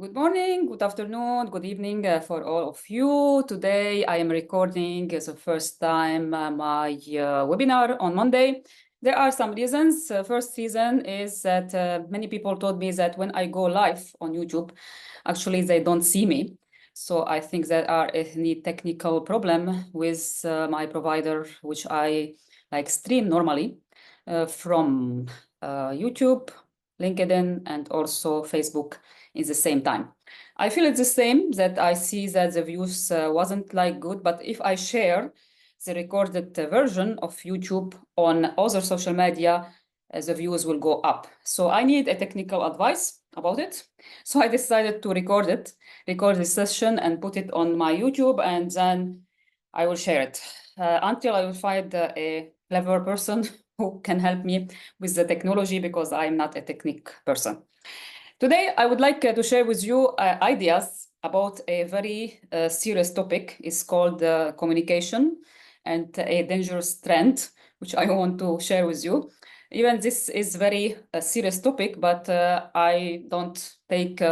Good morning, good afternoon, good evening for all of you. Today I am recording as the first time my webinar on Monday. There are some reasons. First reason is that many people told me that when I go live on YouTube, actually they don't see me. So I think there are any technical problem with my provider, which I stream normally from YouTube, LinkedIn, and also Facebook in the same time. I feel it's the same, that I see that the views wasn't good, but if I share the recorded version of YouTube on other social media, the views will go up. So I need a technical advice about it. So I decided to record this session and put it on my YouTube, and then I will share it until I will find a clever person who can help me with the technology, because I'm not a technique person. Today, I would like to share with you ideas about a very serious topic. It's called communication and a dangerous trend, which I want to share with you. Even this is very serious topic, but I don't take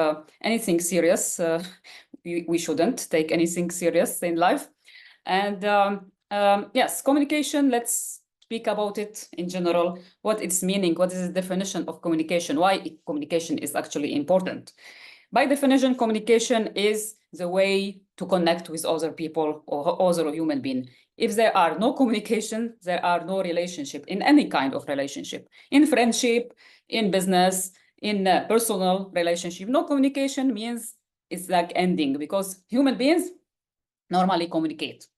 anything serious. We shouldn't take anything serious in life. And yes, communication, let's speak about it in general, what its meaning, what is the definition of communication, why communication is actually important. By definition, communication is the way to connect with other people or other human being. If there are no communication, there are no relationship, in any kind of relationship, in friendship, in business, in personal relationship. No communication means it's like ending, because human beings normally communicate.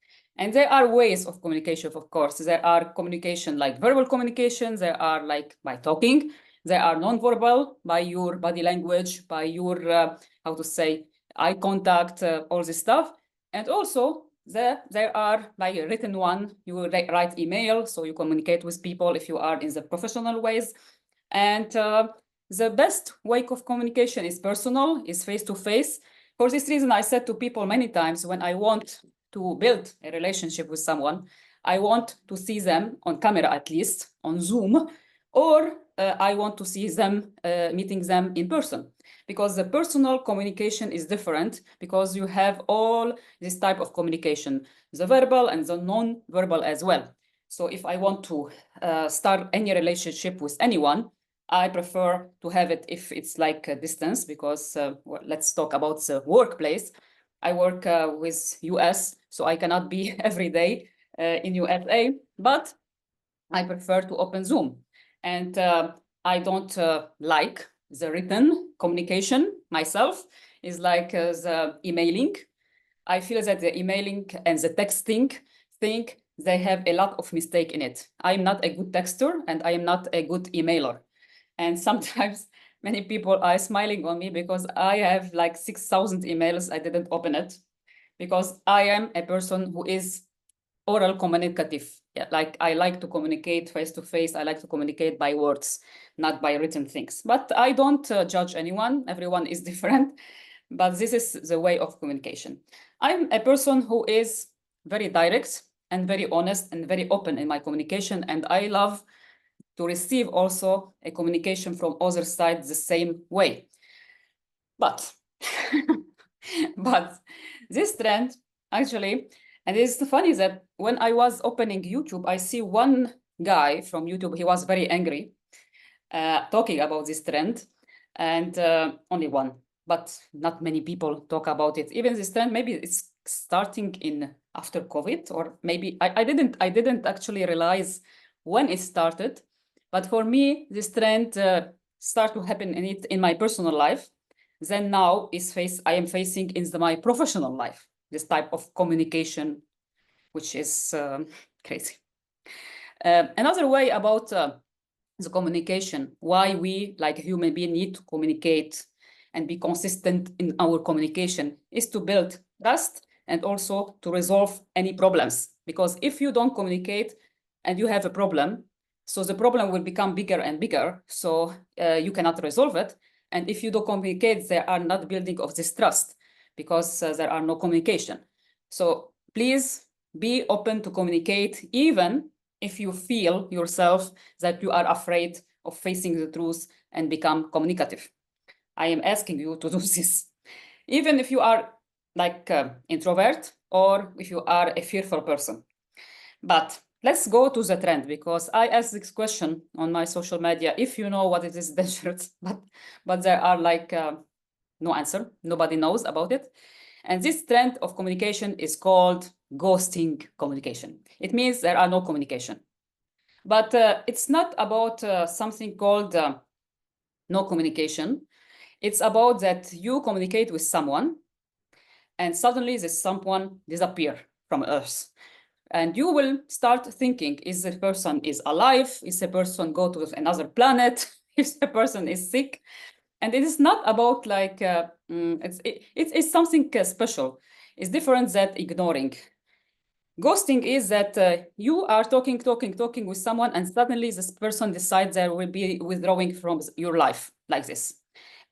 And there are ways of communication, of course. There are communication like verbal communication, there are by talking, there are non-verbal, by your body language, by your, how to say, eye contact, all this stuff. And also there are a written one, you write email, so you communicate with people if you are in the professional ways. And the best way of communication is personal, is face-to-face. For this reason, I said to people many times, when I want to build a relationship with someone, I want to see them on camera, at least on Zoom, or I want to see them, meeting them in person, because the personal communication is different, because you have all this type of communication, the verbal and the non-verbal as well. So if I want to start any relationship with anyone, I prefer to have it if it's like a distance, because well, let's talk about the workplace. I work with US, so I cannot be every day in USA, but I prefer to open Zoom. And I don't like the written communication myself, is like the emailing. I feel that the emailing and the texting thing, they have a lot of mistake in it. I'm not a good texter and I am not a good emailer. And sometimes many people are smiling on me because I have 6,000 emails. I didn't open it because I am a person who is oral communicative. Yeah, I like to communicate face to face. I like to communicate by words, not by written things. But I don't judge anyone. Everyone is different. But this is the way of communication. I'm a person who is very direct and very honest and very open in my communication. And I love to receive also a communication from other side the same way. But, but this trend actually, and it's funny that when I was opening YouTube, I see one guy from YouTube, he was very angry, talking about this trend, and only one, but not many people talk about it. Even this trend, maybe it's starting in after COVID, or maybe I didn't actually realize when it started. But for me, this trend start to happen in my personal life. Then now I am facing in my professional life this type of communication, which is crazy. Another way about the communication, why we like human beings need to communicate and be consistent in our communication, is to build trust and also to resolve any problems. Because if you don't communicate and you have a problem, so the problem will become bigger and bigger, so you cannot resolve it. And if you don't communicate, there are not building of this trust, because there are no communication. So please be open to communicate, even if you feel yourself that you are afraid of facing the truth and become communicative. I am asking you to do this. even if you are like introvert or if you are a fearful person. But let's go to the trend, because I asked this question on my social media, if you know what it is dangerous, but there are like no answer. Nobody knows about it. And this trend of communication is called ghosting communication. It means there are no communication. But it's not about something called no communication. It's about that you communicate with someone and suddenly this someone disappear from Earth. And you will start thinking, is the person is alive? Is the person go to another planet? Is the person is sick? And it is not about like, it's something special. It's different than ignoring. Ghosting is that you are talking with someone, and suddenly this person decides they will be withdrawing from your life like this.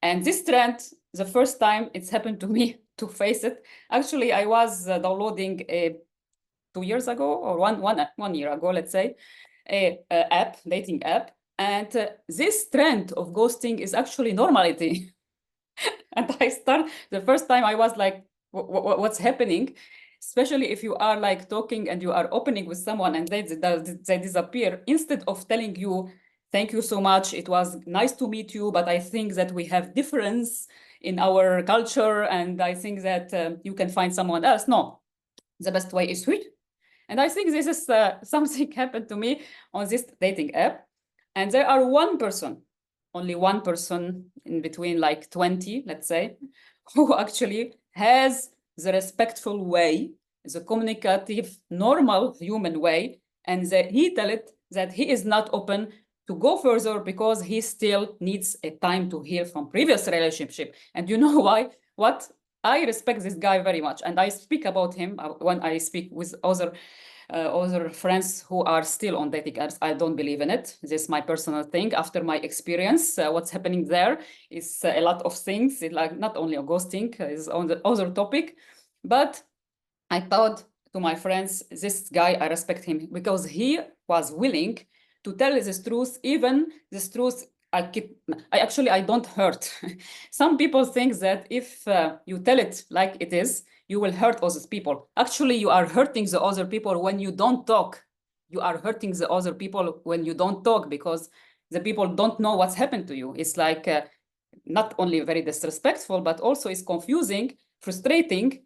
And this trend, the first time it's happened to me to face it, actually, I was downloading a 2 years ago or one year ago, let's say, a app, dating app. And this trend of ghosting is actually normality. And the first time I was like, what's happening? Especially if you are like talking and you are opening with someone and they disappear, instead of telling you, thank you so much, it was nice to meet you, but I think that we have difference in our culture and I think that you can find someone else. No, the best way is sweet. And I think this is something happened to me on this dating app. And there are only one person in between like 20, let's say, who actually has the respectful way, the communicative, normal human way, and that he tell it that he is not open to go further because he still needs a time to heal from previous relationship. And you know why? What? I respect this guy very much, and I speak about him when I speak with other friends who are still on dating apps. I don't believe in it. This is my personal thing. After my experience, what's happening there is a lot of things. It's like not only a ghosting, is on the other topic, but I thought to my friends, this guy, I respect him because he was willing to tell this truth, even this truth I don't hurt. Some people think that if you tell it like it is, you will hurt other people. Actually, you are hurting the other people when you don't talk. You are hurting the other people when you don't talk because the people don't know what's happened to you. It's like not only very disrespectful, but also it's confusing, frustrating.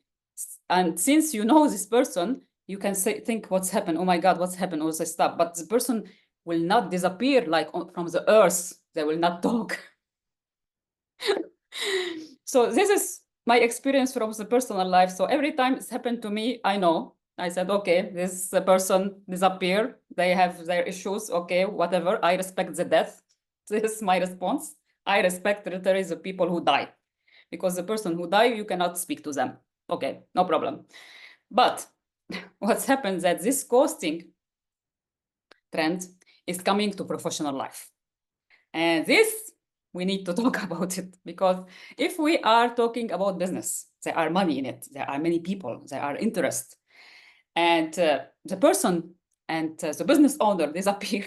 And since you know this person, you can think what's happened. Oh my God, what's happened? All this stuff. But the person will not disappear like from the earth. They will not talk. So this is my experience from the personal life. So every time it's happened to me, I know. I said, okay, this person disappear. They have their issues. Okay, whatever. I respect the death. This is my response. I respect literally the people who die. Because the person who die, you cannot speak to them. Okay, no problem. But what's happened that this ghosting trend is coming to professional life. And this, we need to talk about it, because if we are talking about business, there are money in it, there are many people, there are interest, and the person and the business owner disappear.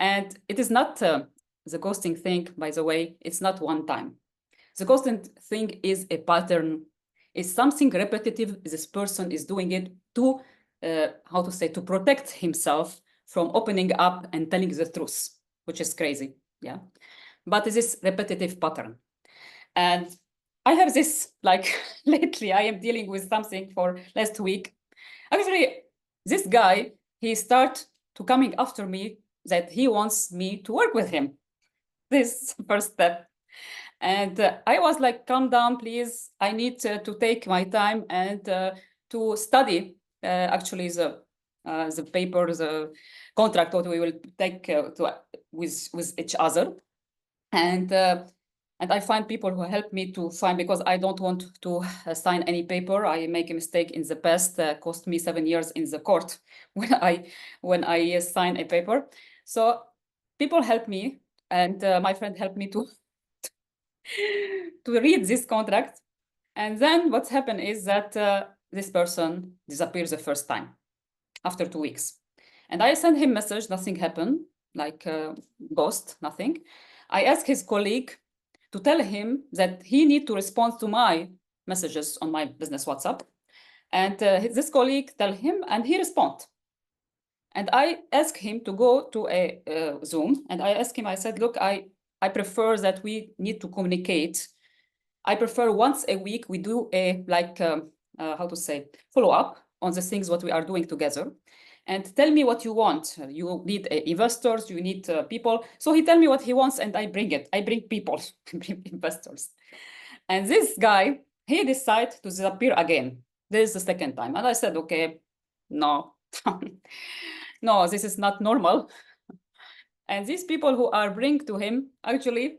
And it is not the ghosting thing, by the way, it's not one time. The ghosting thing is a pattern. It's something repetitive. This person is doing it to, to protect himself from opening up and telling the truth, which is crazy, yeah. But it's this repetitive pattern. And I have this, like, lately I am dealing with something for last week. Actually, this guy, he start to coming after me that he wants me to work with him. This first step. And I was like, calm down, please. I need to take my time and to study actually the paper, the contract that we will take with each other. And I find people who help me to find, because I don't want to sign any paper. I make a mistake in the past, cost me 7 years in the court when I sign a paper. So people help me, and my friend helped me to read this contract. And then what's happened is that this person disappears the first time after 2 weeks. And I sent him message, nothing happened, like ghost, nothing. I asked his colleague to tell him that he need to respond to my messages on my business WhatsApp. And this colleague tell him, and he respond. And I asked him to go to a Zoom, and I asked him, I said, look, I prefer that we need to communicate. I prefer once a week we do a how to say, follow up on the things what we are doing together. And tell me what you want. You need investors, you need people. So he tell me what he wants and I bring it. I bring people, bring investors. And this guy, he decided to disappear again. This is the second time. And I said, okay, no, no, this is not normal. And these people who are bring to him actually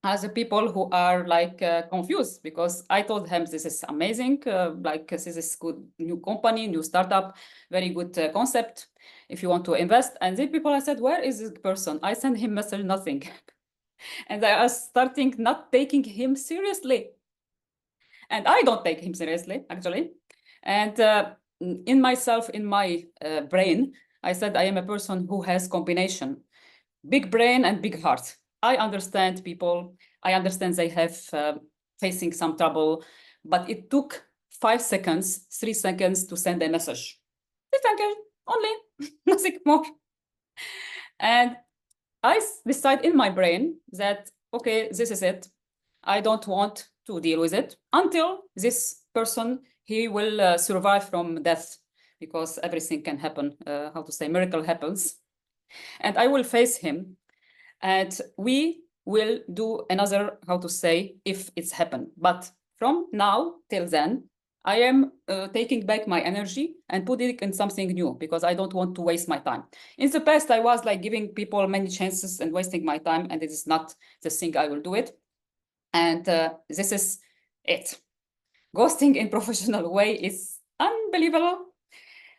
as the people who are like confused, because I told him this is amazing, this is good new company, new startup, very good concept if you want to invest. And the people, I said, where is this person? I send him message, nothing. And they are starting not taking him seriously. And I don't take him seriously, actually. And in myself, in my brain, I said I am a person who has combination, big brain and big heart. I understand people. I understand they have facing some trouble, but it took 5 seconds, 3 seconds to send a message. 3 seconds only, nothing more. And I decide in my brain that, okay, this is it. I don't want to deal with it until this person, he will survive from death, because everything can happen, how to say, miracle happens. And I will face him. And we will do another, how to say, if it's happened. But from now till then, I am taking back my energy and putting it in something new, because I don't want to waste my time. In the past, I was like giving people many chances and wasting my time, and it is not the thing I will do it. And this is it. Ghosting in professional way is unbelievable.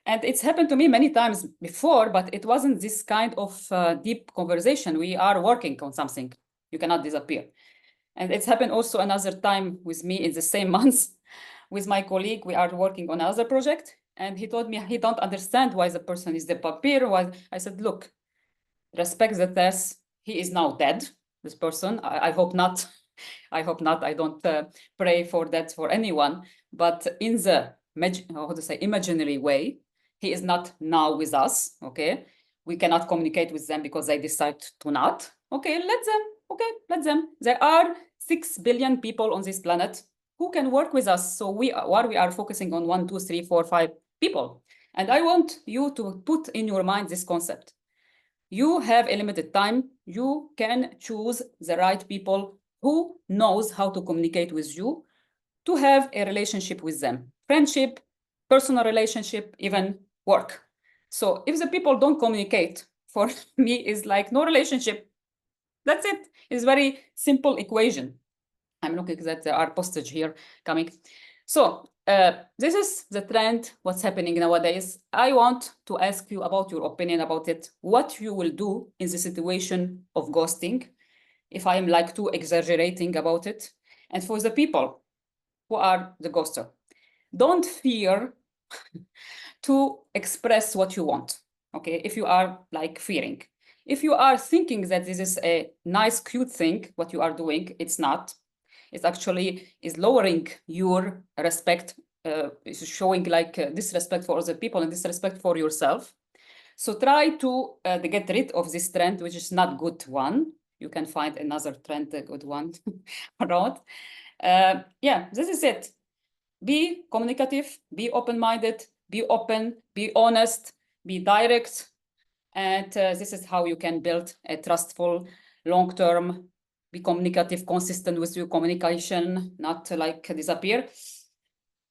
And it's happened to me many times before, but it wasn't this kind of deep conversation. We are working on something. You cannot disappear. And it's happened also another time with me in the same months with my colleague. We are working on another project. And he told me he don't understand why the person is disappear. Why I said, look, respect the death. He is now dead, this person. I hope not. I hope not. I don't pray for that for anyone. But in the, how to say, imaginary way, he is not now with us, okay? We cannot communicate with them because they decide to not. Okay, let them, okay, let them. There are 6 billion people on this planet who can work with us. So we are focusing on 1, 2, 3, 4, 5 people. And I want you to put in your mind this concept. You have a limited time. You can choose the right people who knows how to communicate with you, to have a relationship with them, friendship, personal relationship, even work. So if the people don't communicate, for me is like no relationship. That's it. It's very simple equation. I'm looking that there are postage here coming. So this is the trend, what's happening nowadays. I want to ask you about your opinion about it, what you will do in the situation of ghosting, if I am like too exaggerating about it. And for the people who are the ghoster, don't fear to express what you want, okay? If you are like fearing. If you are thinking that this is a nice, cute thing, what you are doing, it's not. It actually is lowering your respect, is showing like disrespect for other people and disrespect for yourself. So try to get rid of this trend, which is not good one. You can find another trend, a good one around. Yeah, this is it. Be communicative, be open-minded, be open, be honest, be direct. And this is how you can build a trustful, long-term, be communicative, consistent with your communication, not like disappear.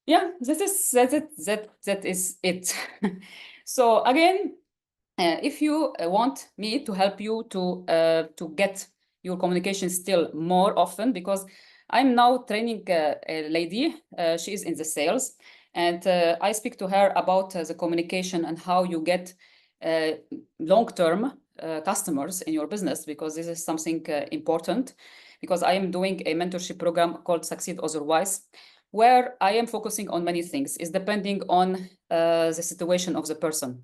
Yeah, that is it. So again, if you want me to help you to get your communication still more often, because I'm now training a lady, she is in the sales, and I speak to her about the communication and how you get long-term customers in your business, because this is something important, because I am doing a mentorship program called Succeed Otherwise, where I am focusing on many things. It's depending on the situation of the person.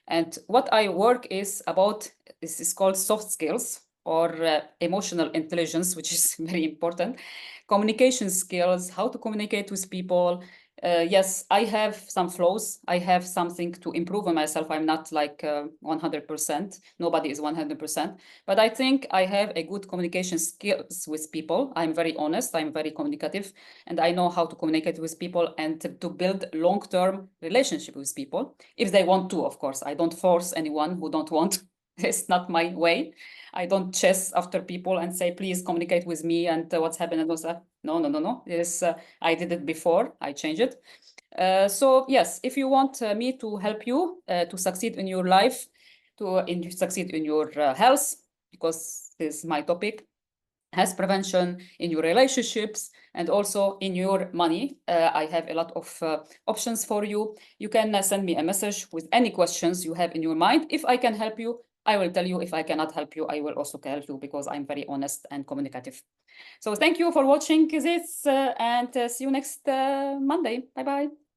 And what I work is about, this is called soft skills, or emotional intelligence, which is very important, communication skills, how to communicate with people. Yes, I have some flaws. I have something to improve on myself. I'm not like 100%. Nobody is 100%. But I think I have a good communication skills with people. I'm very honest. I'm very communicative. And I know how to communicate with people and to build long-term relationship with people. If they want to, of course. I don't force anyone who don't want. It's not my way. I don't chase after people and say, please communicate with me and what's happened and what's that. No, no, no, no. Yes, I did it before. I changed it. So yes, if you want me to help you to succeed in your life, to succeed in your health, because this is my topic, health prevention in your relationships and also in your money. I have a lot of options for you. You can send me a message with any questions you have in your mind. If I can help you, I will tell you. If I cannot help you, I will also help you because I'm very honest and communicative. So thank you for watching this and see you next Monday. Bye-bye.